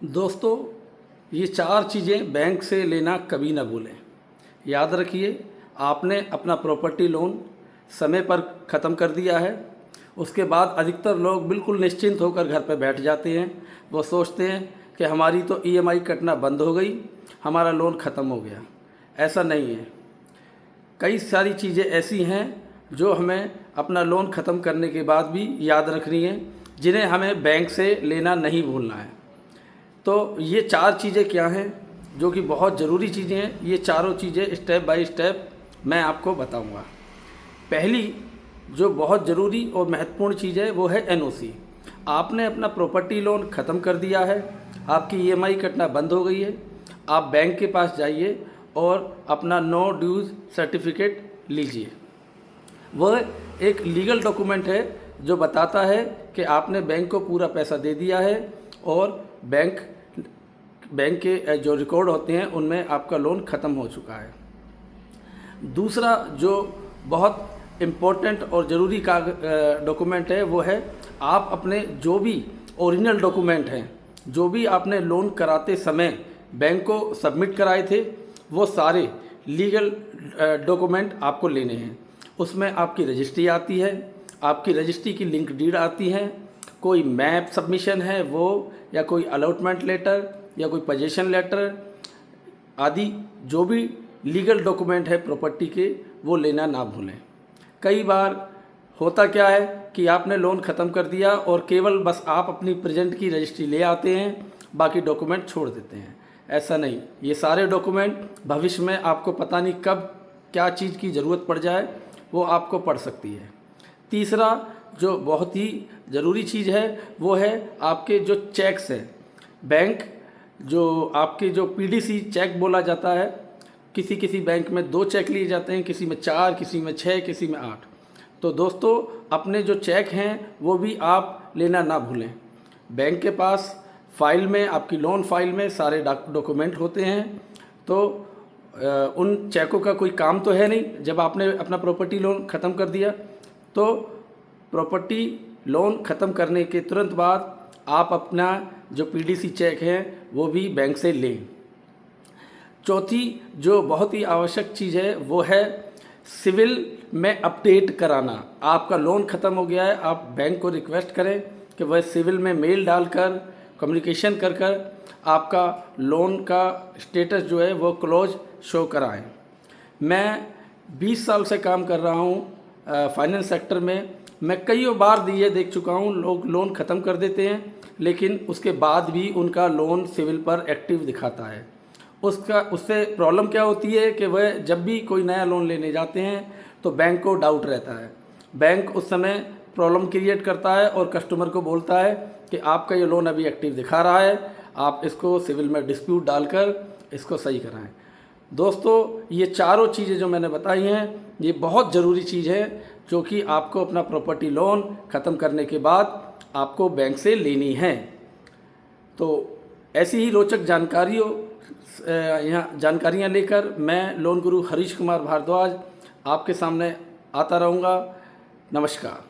दोस्तों, ये चार चीज़ें बैंक से लेना कभी ना भूलें। याद रखिए, आपने अपना प्रॉपर्टी लोन समय पर ख़त्म कर दिया है। उसके बाद अधिकतर लोग बिल्कुल निश्चिंत होकर घर पर बैठ जाते हैं। वो सोचते हैं कि हमारी तो ईएमआई कटना बंद हो गई, हमारा लोन ख़त्म हो गया। ऐसा नहीं है। कई सारी चीज़ें ऐसी हैं जो हमें अपना लोन ख़त्म करने के बाद भी याद रखनी है, जिन्हें हमें बैंक से लेना नहीं भूलना है। तो ये चार चीज़ें क्या हैं जो कि बहुत ज़रूरी चीज़ें हैं। ये चारों चीज़ें स्टेप बाय स्टेप मैं आपको बताऊंगा। पहली जो बहुत ज़रूरी और महत्वपूर्ण चीज़ है वो है एनओसी। आपने अपना प्रॉपर्टी लोन ख़त्म कर दिया है, आपकी ईएमआई कटना बंद हो गई है। आप बैंक के पास जाइए और अपना नो ड्यूज सर्टिफिकेट लीजिए। वह एक लीगल डॉक्यूमेंट है जो बताता है कि आपने बैंक को पूरा पैसा दे दिया है और बैंक के जो रिकॉर्ड होते हैं उनमें आपका लोन ख़त्म हो चुका है। दूसरा जो बहुत इम्पोर्टेंट और ज़रूरी डॉक्यूमेंट है वो है आप अपने जो भी ओरिजिनल डॉक्यूमेंट हैं, जो भी आपने लोन कराते समय बैंक को सबमिट कराए थे, वो सारे लीगल डॉक्यूमेंट आपको लेने हैं। उसमें आपकी रजिस्ट्री आती है, आपकी रजिस्ट्री की लिंक डीड आती है, कोई मैप सबमिशन है वो, या कोई अलॉटमेंट लेटर या कोई पोजीशन लेटर आदि जो भी लीगल डॉक्यूमेंट है प्रॉपर्टी के, वो लेना ना भूलें। कई बार होता क्या है कि आपने लोन ख़त्म कर दिया और केवल बस आप अपनी प्रेजेंट की रजिस्ट्री ले आते हैं, बाकी डॉक्यूमेंट छोड़ देते हैं। ऐसा नहीं, ये सारे डॉक्यूमेंट भविष्य में आपको पता नहीं कब क्या चीज़ की ज़रूरत पड़ जाए, वो आपको पड़ सकती है। तीसरा जो बहुत ही ज़रूरी चीज़ है वो है आपके जो चेक्स हैं। बैंक जो आपके जो पीडीसी चेक बोला जाता है, किसी किसी बैंक में 2 चेक लिए जाते हैं, किसी में 4, किसी में 6, किसी में 8। तो दोस्तों, अपने जो चेक हैं वो भी आप लेना ना भूलें। बैंक के पास फाइल में, आपकी लोन फाइल में सारे डॉक्यूमेंट होते हैं। तो उन चेकों का कोई काम तो है नहीं। जब आपने अपना प्रॉपर्टी लोन ख़त्म कर दिया तो प्रॉपर्टी लोन ख़त्म करने के तुरंत बाद आप अपना जो पीडीसी चेक है वो भी बैंक से लें। चौथी जो बहुत ही आवश्यक चीज़ है वो है सिविल में अपडेट कराना। आपका लोन ख़त्म हो गया है, आप बैंक को रिक्वेस्ट करें कि वह सिविल में मेल डालकर, कम्युनिकेशन कर कर आपका लोन का स्टेटस जो है वो क्लोज शो कराएं। मैं 20 साल से काम कर रहा हूँ फाइनेंस सेक्टर में। मैं कई बार ये देख चुका हूँ, लोग लोन ख़त्म कर देते हैं लेकिन उसके बाद भी उनका लोन सिविल पर एक्टिव दिखाता है। उससे प्रॉब्लम क्या होती है कि वह जब भी कोई नया लोन लेने जाते हैं तो बैंक को डाउट रहता है। बैंक उस समय प्रॉब्लम क्रिएट करता है और कस्टमर को बोलता है कि आपका ये लोन अभी एक्टिव दिखा रहा है, आप इसको सिविल में डिस्प्यूट डालकर इसको सही कराएं। दोस्तों, ये चारों चीज़ें जो मैंने बताई हैं ये बहुत ज़रूरी चीज़ है जो कि आपको अपना प्रॉपर्टी लोन ख़त्म करने के बाद आपको बैंक से लेनी है। तो ऐसी ही रोचक जानकारियाँ लेकर मैं लोन गुरु हरीश कुमार भारद्वाज आपके सामने आता रहूँगा। नमस्कार।